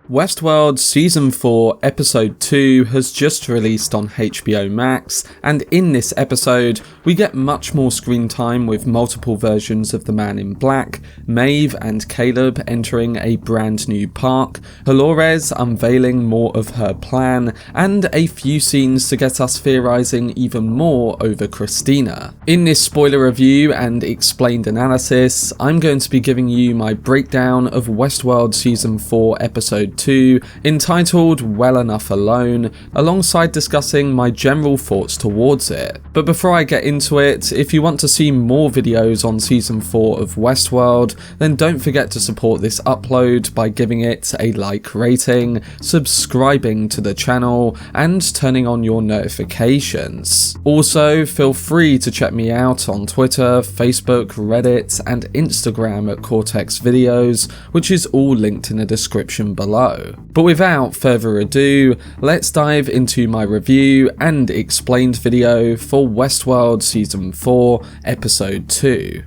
Westworld Season 4 Episode 2 has just released on HBO Max, and in this episode we get much more screen time with multiple versions of the Man in Black, Maeve and Caleb entering a brand new park, Dolores unveiling more of her plan, and a few scenes to get us theorising even more over Christina. In this spoiler review and explained analysis, I'm going to be giving you my breakdown of Westworld Season 4 Episode 2, entitled Well Enough Alone, alongside discussing my general thoughts towards it. But before I get into it, if you want to see more videos on Season 4 of Westworld, then don't forget to support this upload by giving it a like rating, subscribing to the channel, and turning on your notifications. Also, feel free to check me out on Twitter, Facebook, Reddit, and Instagram at Cortex Videos, which is all linked in the description below. But without further ado, let's dive into my review and explained video for Westworld Season 4 Episode 2.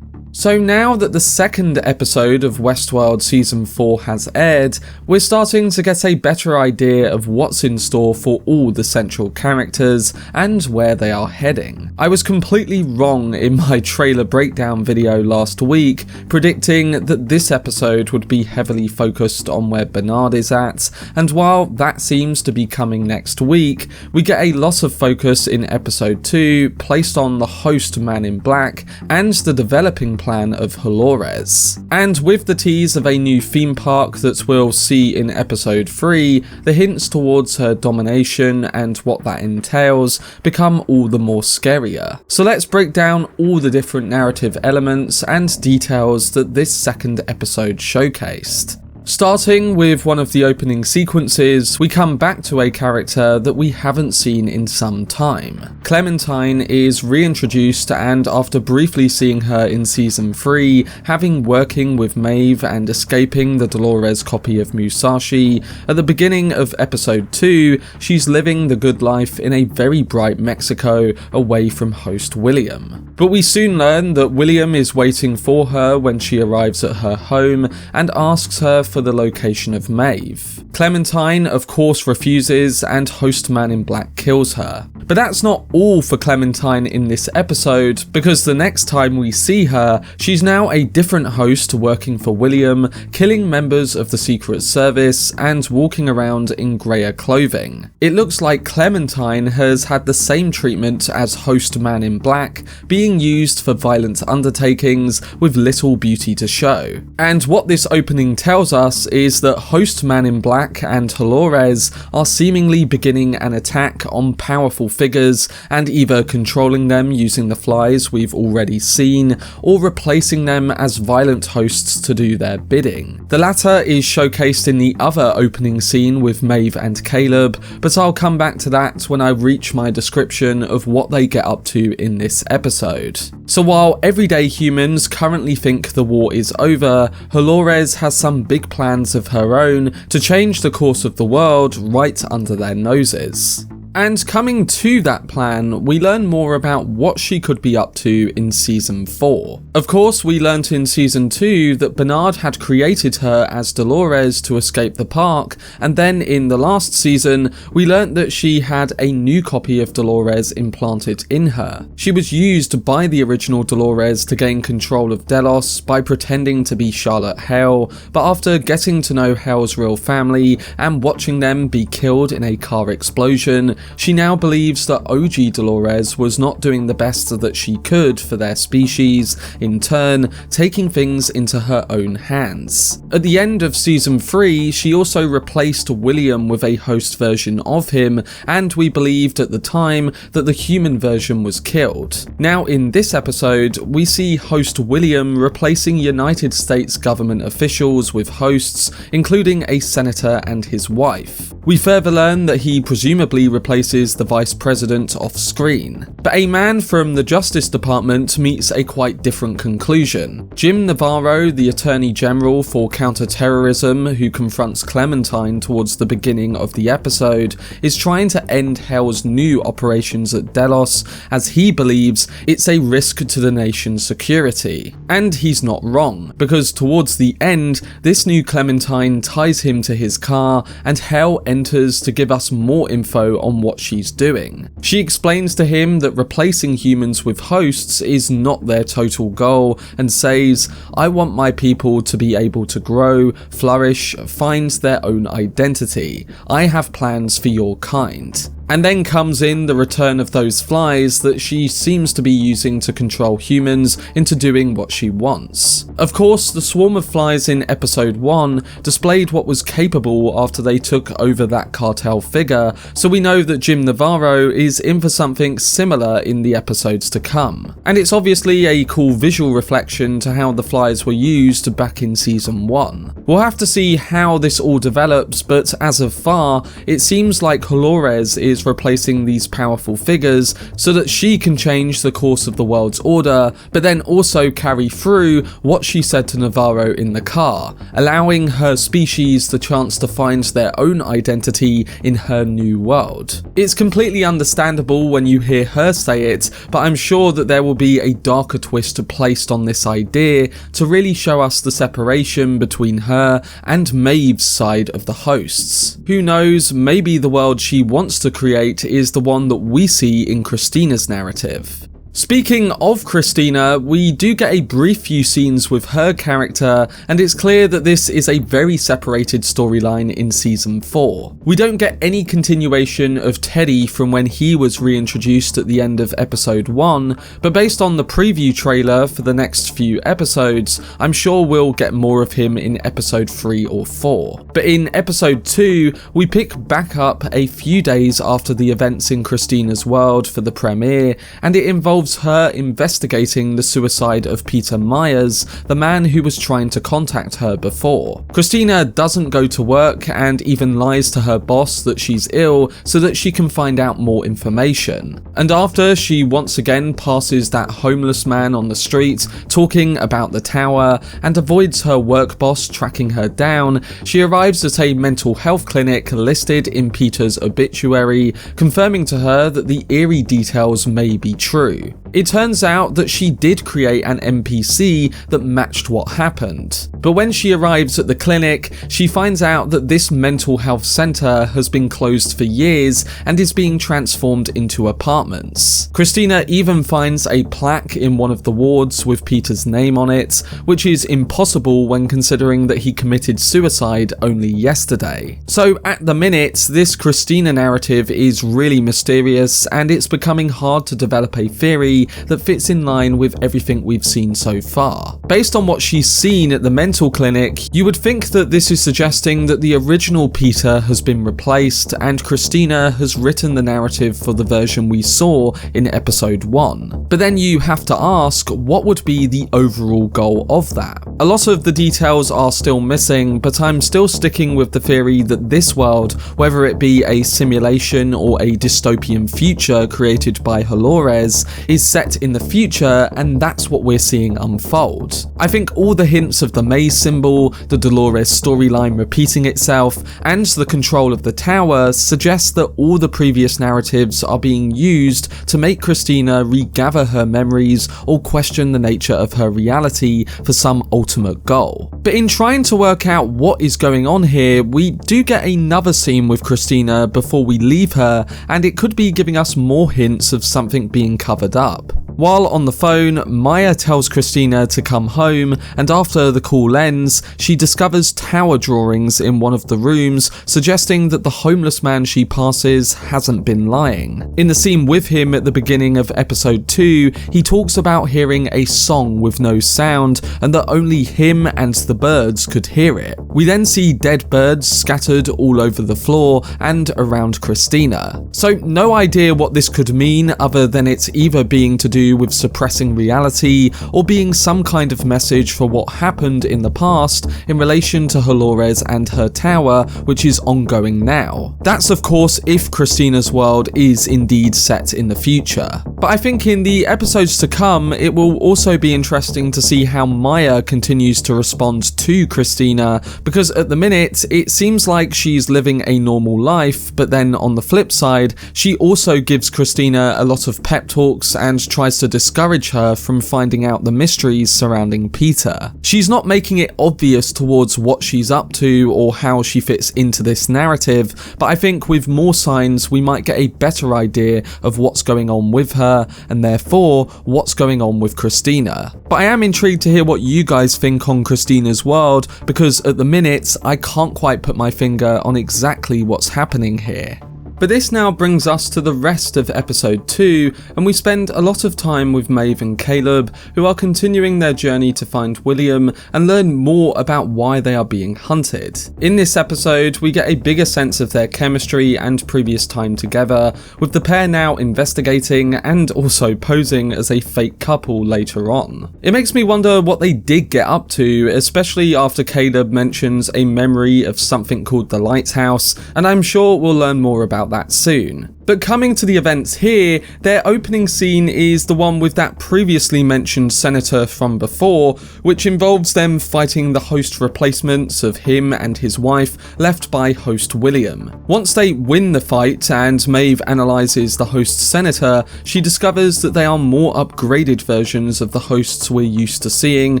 So now that the second episode of Westworld Season 4 has aired, we're starting to get a better idea of what's in store for all the central characters and where they are heading. I was completely wrong in my trailer breakdown video last week, predicting that this episode would be heavily focused on where Bernard is at, and while that seems to be coming next week, we get a lot of focus in episode 2 placed on the host Man in Black and the developing plan of Dolores. And with the tease of a new theme park that we'll see in episode 3, the hints towards her domination and what that entails become all the more scarier. So let's break down all the different narrative elements and details that this second episode showcased. Starting with one of the opening sequences, we come back to a character that we haven't seen in some time. Clementine is reintroduced, and after briefly seeing her in Season 3, having working with Maeve and escaping the Dolores copy of Musashi, at the beginning of Episode 2, she's living the good life in a very bright Mexico away from host William. But we soon learn that William is waiting for her when she arrives at her home and asks her for the location of Maeve. Clementine of course refuses, and host Man in Black kills her. But that's not all for Clementine in this episode, because the next time we see her, she's now a different host working for William, killing members of the Secret Service and walking around in greyer clothing. It looks like Clementine has had the same treatment as host Man in Black, being used for violent undertakings with little beauty to show. And what this opening tells us is that host Man in Black and Dolores are seemingly beginning an attack on powerful figures and either controlling them using the flies we've already seen, or replacing them as violent hosts to do their bidding. The latter is showcased in the other opening scene with Maeve and Caleb, but I'll come back to that when I reach my description of what they get up to in this episode. So while everyday humans currently think the war is over, Dolores has some big plans of her own to change the course of the world right under their noses. And coming to that plan, we learn more about what she could be up to in Season 4. Of course, we learnt in Season 2 that Bernard had created her as Dolores to escape the park, and then in the last season, we learnt that she had a new copy of Dolores implanted in her. She was used by the original Dolores to gain control of Delos by pretending to be Charlotte Hale, but after getting to know Hale's real family and watching them be killed in a car explosion, she now believes that OG Dolores was not doing the best that she could for their species, in turn taking things into her own hands. At the end of Season 3, she also replaced William with a host version of him, and we believed at the time that the human version was killed. Now in this episode, we see host William replacing United States government officials with hosts, including a senator and his wife. We further learn that he presumably replaced replaces the vice president off screen. But a man from the Justice Department meets a quite different conclusion. Jim Navarro, the Attorney General for Counterterrorism who confronts Clementine towards the beginning of the episode, is trying to end Hale's new operations at Delos as he believes it's a risk to the nation's security. And he's not wrong, because towards the end, this new Clementine ties him to his car and Hale enters to give us more info on what she's doing. She explains to him that replacing humans with hosts is not their total goal and says, "I want my people to be able to grow, flourish, find their own identity. I have plans for your kind." And then comes in the return of those flies that she seems to be using to control humans into doing what she wants. Of course, the swarm of flies in episode 1 displayed what was capable after they took over that cartel figure, so we know that Jim Navarro is in for something similar in the episodes to come. And it's obviously a cool visual reflection to how the flies were used back in season 1. We'll have to see how this all develops, but as of far, it seems like Dolores is replacing these powerful figures so that she can change the course of the world's order, but then also carry through what she said to Navarro in the car, allowing her species the chance to find their own identity in her new world. It's completely understandable when you hear her say it, but I'm sure that there will be a darker twist placed on this idea to really show us the separation between her and Maeve's side of the hosts. Who knows, maybe the world she wants to create is the one that we see in Christina's narrative. Speaking of Christina, we do get a brief few scenes with her character, and it's clear that this is a very separated storyline in season 4. We don't get any continuation of Teddy from when he was reintroduced at the end of episode 1, but based on the preview trailer for the next few episodes, I'm sure we'll get more of him in episode 3 or 4. But in episode 2, we pick back up a few days after the events in Christina's world for the premiere, and it involves her investigating the suicide of Peter Myers, the man who was trying to contact her before. Christina doesn't go to work and even lies to her boss that she's ill so that she can find out more information. And after she once again passes that homeless man on the street talking about the tower and avoids her work boss tracking her down, she arrives at a mental health clinic listed in Peter's obituary, confirming to her that the eerie details may be true. It turns out that she did create an NPC that matched what happened. But when she arrives at the clinic, she finds out that this mental health centre has been closed for years and is being transformed into apartments. Christina even finds a plaque in one of the wards with Peter's name on it, which is impossible when considering that he committed suicide only yesterday. So at the minute, this Christina narrative is really mysterious, and it's becoming hard to develop a theory that fits in line with everything we've seen so far. Based on what she's seen at the mental clinic, you would think that this is suggesting that the original Peter has been replaced and Christina has written the narrative for the version we saw in episode 1. But then you have to ask, what would be the overall goal of that? A lot of the details are still missing, but I'm still sticking with the theory that this world, whether it be a simulation or a dystopian future created by Dolores, is set in the future, and that's what we're seeing unfold. I think all the hints of the maze symbol, the Dolores storyline repeating itself, and the control of the tower suggest that all the previous narratives are being used to make Christina regather her memories or question the nature of her reality for some ultimate goal. But in trying to work out what is going on here, we do get another scene with Christina before we leave her, and it could be giving us more hints of something being covered up. While on the phone, Maya tells Christina to come home, and after the call ends, she discovers tower drawings in one of the rooms, suggesting that the homeless man she passes hasn't been lying. In the scene with him at the beginning of episode 2, he talks about hearing a song with no sound, and that only him and the birds could hear it. We then see dead birds scattered all over the floor and around Christina. So no idea what this could mean other than it's either being to do do with suppressing reality or being some kind of message for what happened in the past in relation to Dolores and her tower, which is ongoing now. That's of course if Christina's world is indeed set in the future. But I think in the episodes to come, it will also be interesting to see how Maya continues to respond to Christina, because at the minute, it seems like she's living a normal life, but then on the flip side, she also gives Christina a lot of pep talks and tries to discourage her from finding out the mysteries surrounding Peter. She's not making it obvious towards what she's up to or how she fits into this narrative, but I think with more signs we might get a better idea of what's going on with her, and therefore what's going on with Christina. But I am intrigued to hear what you guys think on Christina's world, because at the minute I can't quite put my finger on exactly what's happening here. But this now brings us to the rest of episode 2, and we spend a lot of time with Maeve and Caleb, who are continuing their journey to find William and learn more about why they are being hunted. In this episode, we get a bigger sense of their chemistry and previous time together, with the pair now investigating and also posing as a fake couple later on. It makes me wonder what they did get up to, especially after Caleb mentions a memory of something called the Lighthouse, and I'm sure we'll learn more about that soon. But coming to the events here, their opening scene is the one with that previously mentioned senator from before, which involves them fighting the host replacements of him and his wife left by host William. Once they win the fight and Maeve analyses the host senator, she discovers that they are more upgraded versions of the hosts we're used to seeing,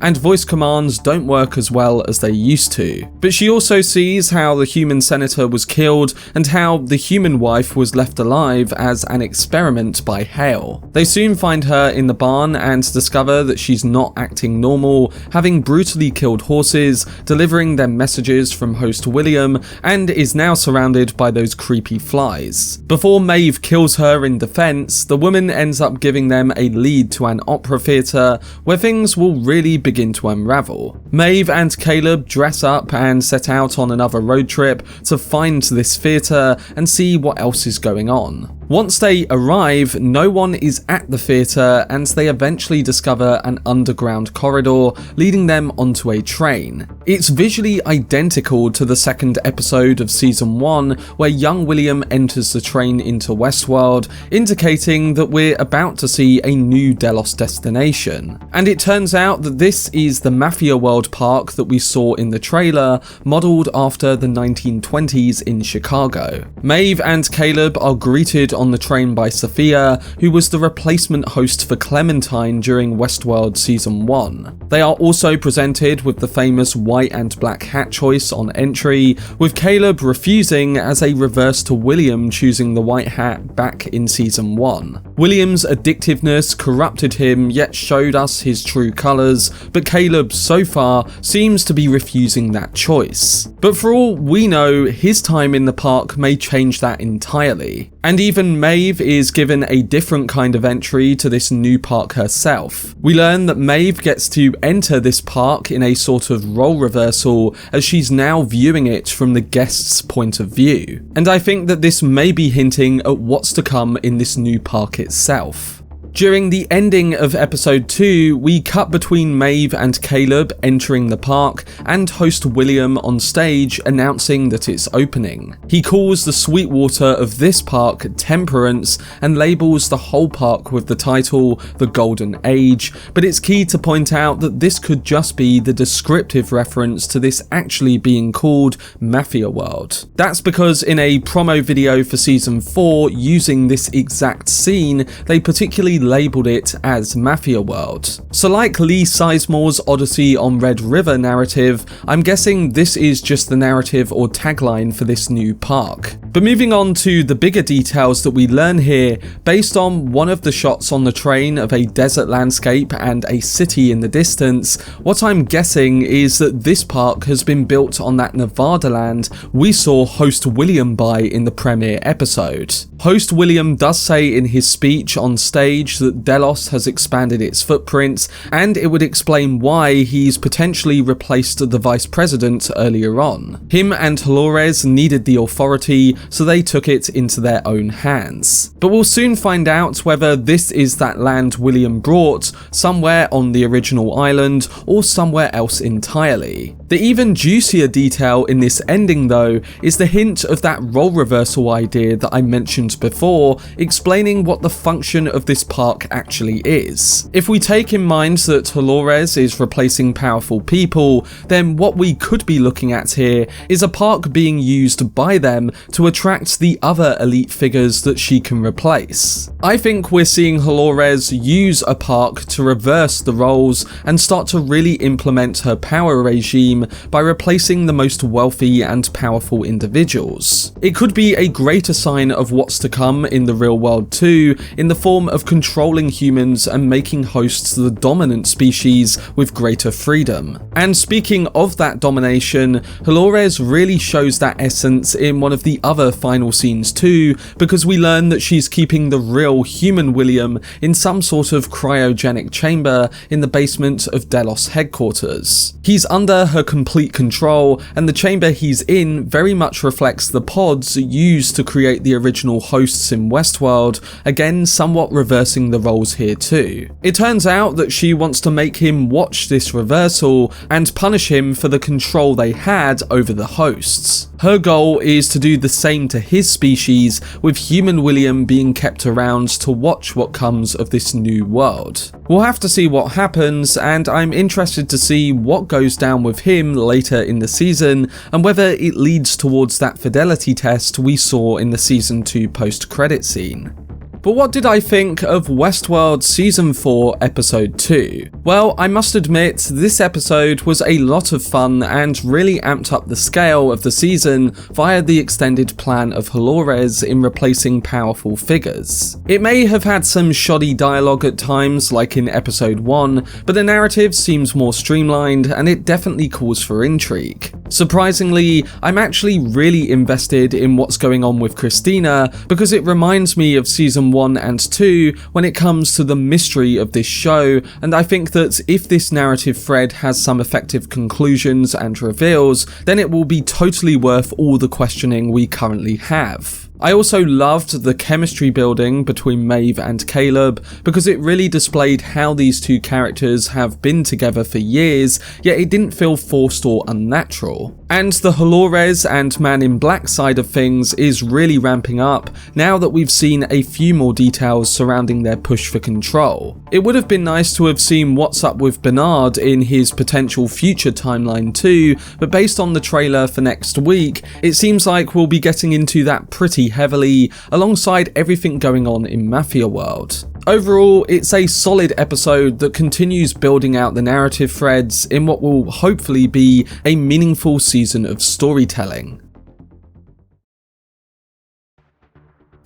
and voice commands don't work as well as they used to. But she also sees how the human senator was killed and how the human wife was left alive as an experiment by Hale. They soon find her in the barn and discover that she's not acting normal, having brutally killed horses, delivering their messages from host William, and is now surrounded by those creepy flies. Before Maeve kills her in defense, the woman ends up giving them a lead to an opera theatre where things will really begin to unravel. Maeve and Caleb dress up and set out on another road trip to find this theatre and see what else is going on. Once they arrive, no one is at the theatre and they eventually discover an underground corridor leading them onto a train. It's visually identical to the second episode of season 1 where young William enters the train into Westworld, indicating that we're about to see a new Delos destination. And it turns out that this is the MafiaWorld park that we saw in the trailer, modelled after the 1920s in Chicago. Maeve and Caleb are greeted on the train by Sophia, who was the replacement host for Clementine during Westworld Season 1. They are also presented with the famous white and black hat choice on entry, with Caleb refusing as a reverse to William choosing the white hat back in Season 1. William's addictiveness corrupted him yet showed us his true colours, but Caleb so far seems to be refusing that choice. But for all we know, his time in the park may change that entirely. And even Maeve is given a different kind of entry to this new park herself. We learn that Maeve gets to enter this park in a sort of role reversal, as she's now viewing it from the guest's point of view. And I think that this may be hinting at what's to come in this new park itself. During the ending of episode 2, we cut between Maeve and Caleb entering the park and host William on stage announcing that it's opening. He calls the sweet water of this park Temperance and labels the whole park with the title The Golden Age, but it's key to point out that this could just be the descriptive reference to this actually being called MafiaWorld. That's because in a promo video for season 4 using this exact scene, they particularly labelled it as MafiaWorld. So like Lee Sizemore's Odyssey on Red River narrative, I'm guessing this is just the narrative or tagline for this new park. But moving on to the bigger details that we learn here, based on one of the shots on the train of a desert landscape and a city in the distance, what I'm guessing is that this park has been built on that Nevada land we saw host William buy in the premiere episode. Host William does say in his speech on stage that Delos has expanded its footprint, and it would explain why he's potentially replaced the vice president earlier on. Him and Dolores needed the authority, so they took it into their own hands. But we'll soon find out whether this is that land William brought, somewhere on the original island, or somewhere else entirely. The even juicier detail in this ending though is the hint of that role reversal idea that I mentioned before, explaining what the function of this park actually is. If we take in mind that Dolores is replacing powerful people, then what we could be looking at here is a park being used by them to attract the other elite figures that she can replace. I think we're seeing Dolores use a park to reverse the roles and start to really implement her power regime by replacing the most wealthy and powerful individuals. It could be a greater sign of what's to come in the real world too, in the form of controlling humans and making hosts the dominant species with greater freedom. And speaking of that domination, Dolores really shows that essence in one of the other final scenes too, because we learn that she's keeping the real human William in some sort of cryogenic chamber in the basement of Delos headquarters. He's under her complete control, and the chamber he's in very much reflects the pods used to create the original hosts in Westworld, again somewhat reversing the roles here too. It turns out that she wants to make him watch this reversal and punish him for the control they had over the hosts. Her goal is to do the same to his species, with human William being kept around to watch what comes of this new world. We'll have to see what happens, and I'm interested to see what goes down with him later in the season, and whether it leads towards that fidelity test we saw in the season 2 post-credit scene. But what did I think of Westworld Season 4 Episode 2? Well, I must admit, this episode was a lot of fun and really amped up the scale of the season via the extended plan of Dolores in replacing powerful figures. It may have had some shoddy dialogue at times, like in Episode 1, but the narrative seems more streamlined and it definitely calls for intrigue. Surprisingly, I'm actually really invested in what's going on with Christina because it reminds me of Season 1 and 2 when it comes to the mystery of this show, and I think that if this narrative thread has some effective conclusions and reveals, then it will be totally worth all the questioning we currently have. I also loved the chemistry building between Maeve and Caleb because it really displayed how these two characters have been together for years, yet it didn't feel forced or unnatural. And the Dolores and Man in Black side of things is really ramping up now that we've seen a few more details surrounding their push for control. It would have been nice to have seen what's up with Bernard in his potential future timeline too, but based on the trailer for next week, it seems like we'll be getting into that pretty heavily alongside everything going on in MafiaWorld. Overall, it's a solid episode that continues building out the narrative threads in what will hopefully be a meaningful season of storytelling.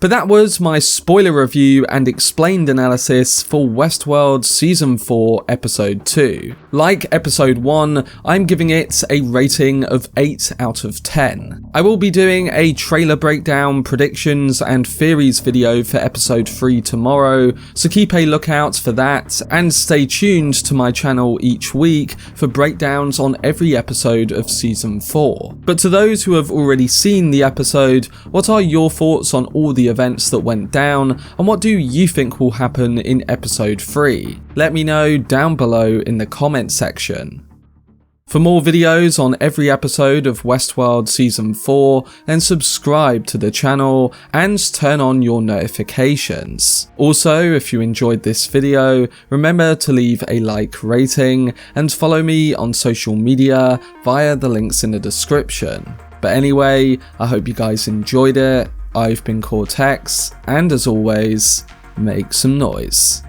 But that was my spoiler review and explained analysis for Westworld Season 4 Episode 2. Like Episode 1, I'm giving it a rating of 8 out of 10. I will be doing a trailer breakdown, predictions and theories video for Episode 3 tomorrow, so keep a lookout for that and stay tuned to my channel each week for breakdowns on every episode of Season 4. But to those who have already seen the episode, what are your thoughts on all the events that went down, and what do you think will happen in Episode 3? Let me know down below in the comment section. For more videos on every episode of Westworld Season 4, then subscribe to the channel and turn on your notifications. Also, if you enjoyed this video, remember to leave a like rating and follow me on social media via the links in the description. But anyway, I hope you guys enjoyed it. I've been Cortex, and as always, make some noise.